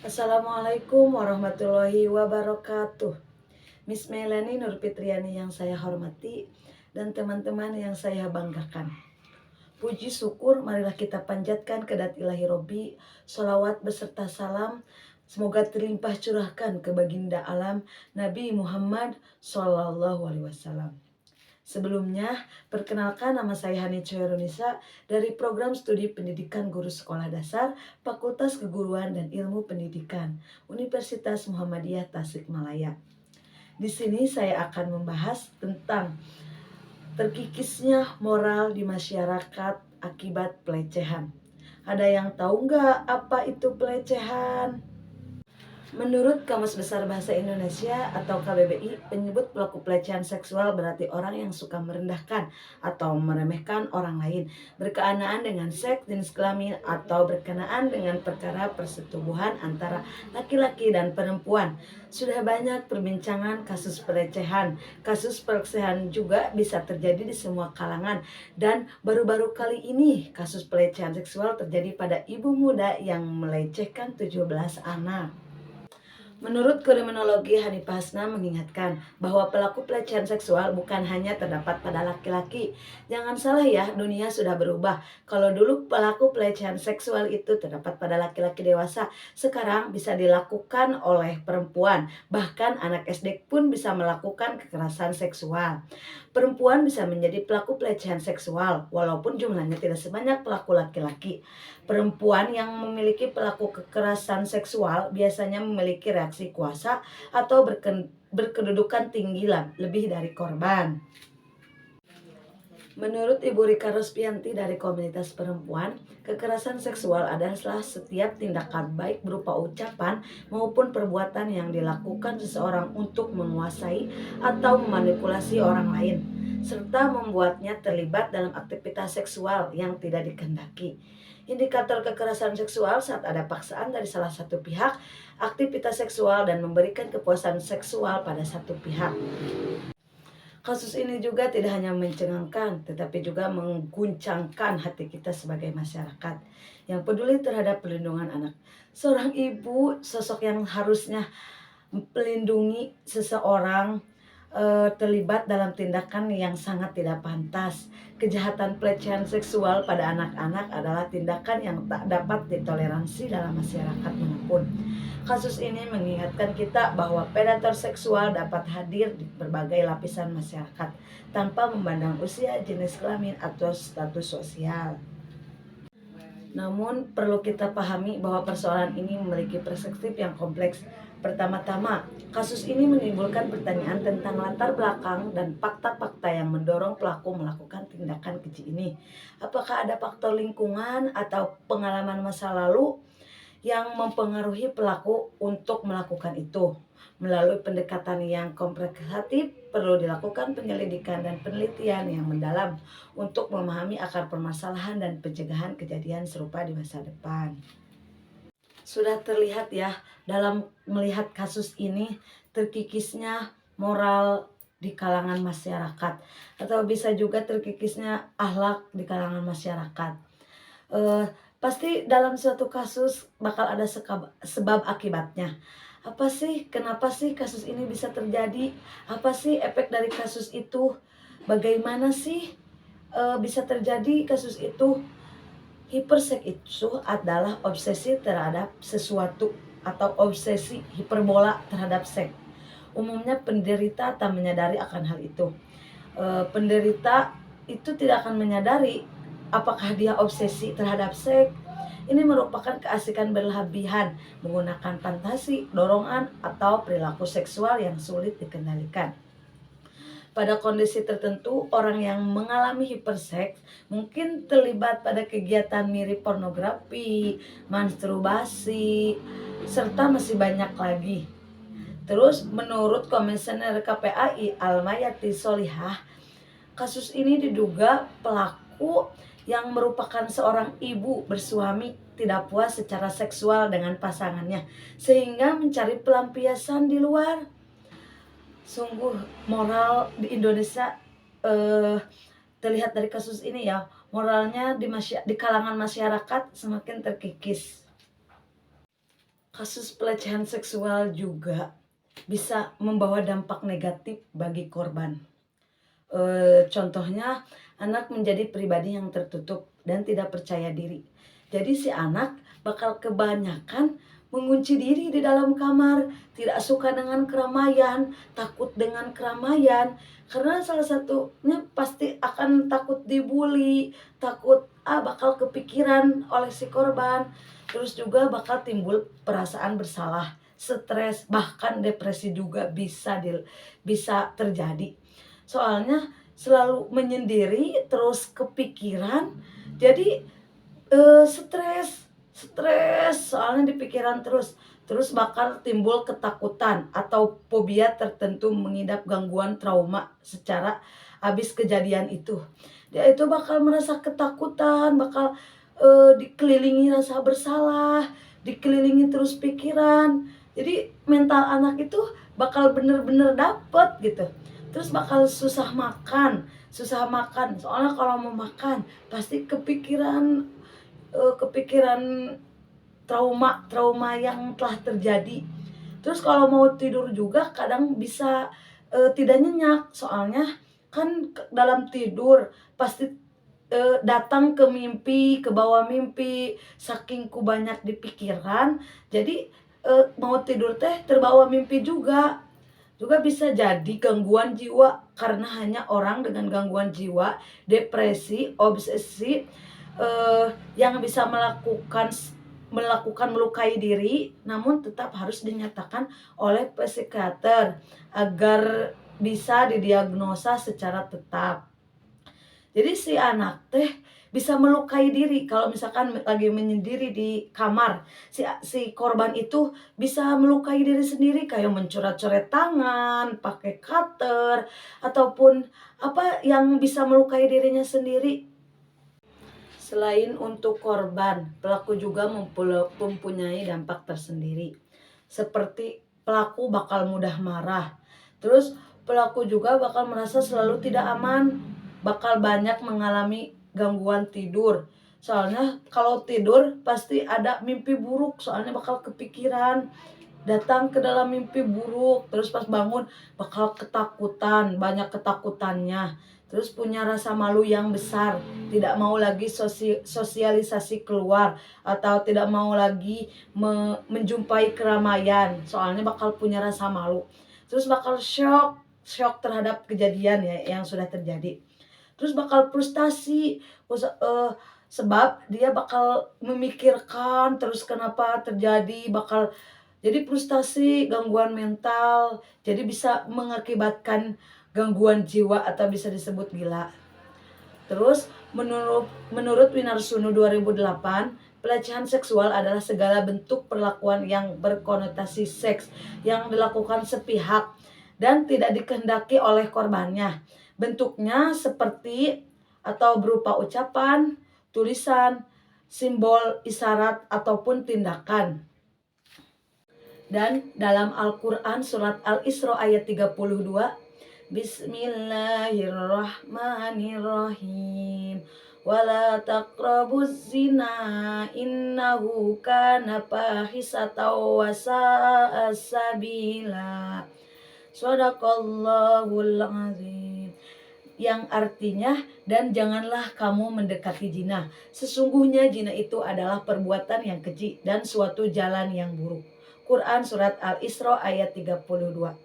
Assalamualaikum warahmatullahi wabarakatuh. Miss Melanie Nur Fitriani yang saya hormati dan teman-teman yang saya banggakan. Puji syukur marilah kita panjatkan kedat ilahi Robbi, sholawat beserta salam semoga terlimpah curahkan ke baginda alam Nabi Muhammad Sallallahu Alaihi Wasallam. Sebelumnya, perkenalkan nama saya Hani Choyronisa dari Program Studi Pendidikan Guru Sekolah Dasar Fakultas Keguruan dan Ilmu Pendidikan Universitas Muhammadiyah Tasikmalaya. Di sini saya akan membahas tentang terkikisnya moral di masyarakat akibat pelecehan. Ada yang tahu nggak apa itu pelecehan? Menurut Kamus Besar Bahasa Indonesia atau KBBI, penyebut pelaku pelecehan seksual berarti orang yang suka merendahkan atau meremehkan orang lain, berkenaan dengan seks, jenis kelamin, atau berkenaan dengan perkara persetubuhan antara laki-laki dan perempuan. Sudah banyak perbincangan kasus pelecehan. Kasus pelecehan juga bisa terjadi di semua kalangan. Dan baru-baru kali ini kasus pelecehan seksual terjadi pada ibu muda yang melecehkan 17 anak. Menurut kriminologi, Hanifah Hasna mengingatkan bahwa pelaku pelecehan seksual bukan hanya terdapat pada laki-laki. Jangan salah ya, dunia sudah berubah. Kalau dulu pelaku pelecehan seksual itu terdapat pada laki-laki dewasa, sekarang bisa dilakukan oleh perempuan. Bahkan anak SD pun bisa melakukan kekerasan seksual. Perempuan bisa menjadi pelaku pelecehan seksual, walaupun jumlahnya tidak sebanyak pelaku laki-laki. Perempuan yang memiliki pelaku kekerasan seksual biasanya memiliki reaksi kuasa atau berkedudukan tinggi lebih dari korban. Menurut Ibu Rika Rospianti dari komunitas perempuan, kekerasan seksual adalah setiap tindakan baik berupa ucapan maupun perbuatan yang dilakukan seseorang untuk menguasai atau memanipulasi orang lain, serta membuatnya terlibat dalam aktivitas seksual yang tidak dikehendaki. Indikator kekerasan seksual saat ada paksaan dari salah satu pihak, aktivitas seksual, dan memberikan kepuasan seksual pada satu pihak. Kasus ini juga tidak hanya mencengangkan, tetapi juga mengguncangkan hati kita sebagai masyarakat yang peduli terhadap perlindungan anak. Seorang ibu, sosok yang harusnya melindungi seseorang, terlibat dalam tindakan yang sangat tidak pantas. Kejahatan pelecehan seksual pada anak-anak adalah tindakan yang tak dapat ditoleransi dalam masyarakat manapun. Kasus ini mengingatkan kita bahwa predator seksual dapat hadir di berbagai lapisan masyarakat tanpa memandang usia, jenis kelamin, atau status sosial. Namun perlu kita pahami bahwa persoalan ini memiliki perspektif yang kompleks. Pertama-tama, kasus ini menimbulkan pertanyaan tentang latar belakang dan fakta-fakta yang mendorong pelaku melakukan tindakan keji ini. Apakah ada faktor lingkungan atau pengalaman masa lalu yang mempengaruhi pelaku untuk melakukan itu? Melalui pendekatan yang komprehensif, perlu dilakukan penyelidikan dan penelitian yang mendalam untuk memahami akar permasalahan dan pencegahan kejadian serupa di masa depan. Sudah terlihat ya dalam melihat kasus ini terkikisnya moral di kalangan masyarakat, atau bisa juga terkikisnya akhlak di kalangan masyarakat. Pasti dalam suatu kasus bakal ada sebab akibatnya. Apa sih, kenapa sih kasus ini bisa terjadi? Apa sih efek dari kasus itu? Bagaimana sih bisa terjadi kasus itu? Hiperseks itu adalah obsesi terhadap sesuatu atau obsesi hiperbola terhadap seks. Umumnya penderita tak menyadari akan hal itu. Penderita itu tidak akan menyadari apakah dia obsesi terhadap seks. Ini merupakan keasikan berlebihan, menggunakan fantasi, dorongan, atau perilaku seksual yang sulit dikendalikan. Pada kondisi tertentu, orang yang mengalami hiperseks mungkin terlibat pada kegiatan mirip pornografi, masturbasi, serta masih banyak lagi. Terus menurut Komisioner KPAI Almayati Solihah, kasus ini diduga pelaku yang merupakan seorang ibu bersuami tidak puas secara seksual dengan pasangannya sehingga mencari pelampiasan di luar. Sungguh moral di Indonesia terlihat dari kasus ini ya, moralnya di kalangan masyarakat semakin terkikis. Kasus pelecehan seksual juga bisa membawa dampak negatif bagi korban. Contohnya, anak menjadi pribadi yang tertutup dan tidak percaya diri. Jadi si anak bakal kebanyakan mengunci diri di dalam kamar, tidak suka dengan keramaian, takut dengan keramaian, karena salah satunya pasti akan takut dibully, takut bakal kepikiran oleh si korban, terus juga bakal timbul perasaan bersalah, stres, bahkan depresi juga bisa terjadi. Soalnya selalu menyendiri, terus kepikiran, jadi stres, soalnya di pikiran terus bakal timbul ketakutan atau fobia tertentu, mengidap gangguan trauma secara habis kejadian itu. Dia itu bakal merasa ketakutan, bakal dikelilingi rasa bersalah, dikelilingi terus pikiran. Jadi mental anak itu bakal bener-bener dapet gitu. Terus bakal susah makan. Soalnya kalau mau makan pasti kepikiran trauma yang telah terjadi. Terus kalau mau tidur juga kadang bisa tidak nyenyak, soalnya kan dalam tidur pasti datang ke mimpi, ke bawah mimpi, saking ku banyak di pikiran, jadi mau tidur teh terbawa mimpi juga. Juga bisa jadi gangguan jiwa, karena hanya orang dengan gangguan jiwa, depresi, obsesi, yang bisa melakukan melukai diri, namun tetap harus dinyatakan oleh psikiater agar bisa didiagnosa secara tetap. Jadi si anak teh bisa melukai diri kalau misalkan lagi menyendiri di kamar. Si korban itu bisa melukai diri sendiri, kayak mencoret-coret tangan, pakai cutter, ataupun apa yang bisa melukai dirinya sendiri. Selain untuk korban, pelaku juga mempunyai dampak tersendiri. Seperti pelaku bakal mudah marah. Terus pelaku juga bakal merasa selalu tidak aman, bakal banyak mengalami gangguan tidur. Soalnya kalau tidur pasti ada mimpi buruk, soalnya bakal kepikiran, datang ke dalam mimpi buruk, terus pas bangun bakal ketakutan, banyak ketakutannya, terus punya rasa malu yang besar, tidak mau lagi sosialisasi keluar, atau tidak mau lagi menjumpai keramaian, soalnya bakal punya rasa malu, terus bakal shock terhadap kejadian ya yang sudah terjadi, terus bakal frustasi, sebab dia bakal memikirkan terus kenapa terjadi, bakal jadi frustasi, gangguan mental, jadi bisa mengakibatkan gangguan jiwa atau bisa disebut gila. Terus menurut Winarsunu 2008, pelecehan seksual adalah segala bentuk perlakuan yang berkonotasi seks yang dilakukan sepihak dan tidak dikehendaki oleh korbannya. Bentuknya seperti atau berupa ucapan, tulisan, simbol, isyarat, ataupun tindakan. Dan dalam Al-Quran surat Al-Isra ayat 32, Bismillahirrahmanirrahim, wala taqrabuz zina innahu kana fahisatan wa sa'a sabila. Shadaqallahul azim. Yang artinya, dan janganlah kamu mendekati zina. Sesungguhnya zina itu adalah perbuatan yang keji dan suatu jalan yang buruk. Quran surat Al-Isra ayat 32.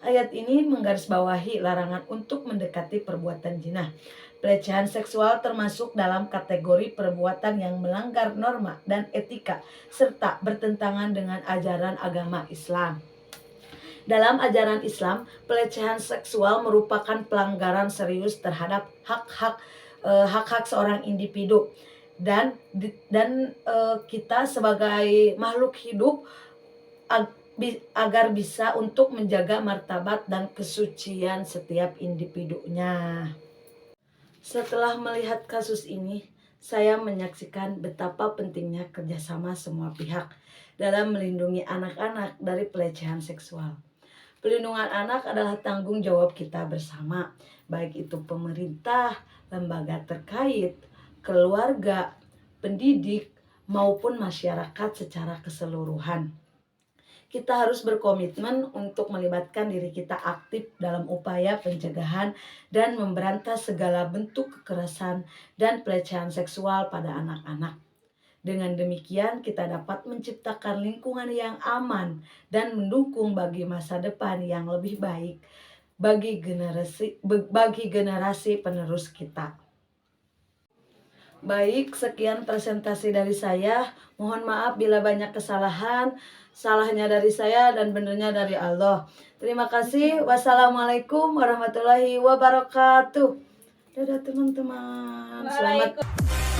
Ayat ini menggarisbawahi larangan untuk mendekati perbuatan zina. Pelecehan seksual termasuk dalam kategori perbuatan yang melanggar norma dan etika serta bertentangan dengan ajaran agama Islam. Dalam ajaran Islam, pelecehan seksual merupakan pelanggaran serius terhadap hak-hak seorang individu dan kita sebagai makhluk hidup agar bisa untuk menjaga martabat dan kesucian setiap individunya. Setelah melihat kasus ini, saya menyaksikan betapa pentingnya kerjasama semua pihak dalam melindungi anak-anak dari pelecehan seksual. Pelindungan anak adalah tanggung jawab kita bersama, baik itu pemerintah, lembaga terkait, keluarga, pendidik, maupun masyarakat secara keseluruhan. kita harus berkomitmen untuk melibatkan diri kita aktif dalam upaya pencegahan dan memberantas segala bentuk kekerasan dan pelecehan seksual pada anak-anak. Dengan demikian, kita dapat menciptakan lingkungan yang aman dan mendukung bagi masa depan yang lebih baik bagi generasi penerus kita. Baik, sekian presentasi dari saya. Mohon maaf bila banyak kesalahan. Salahnya dari saya dan benernya dari Allah. Terima kasih. Wassalamualaikum warahmatullahi wabarakatuh. Dadah teman-teman. Selamat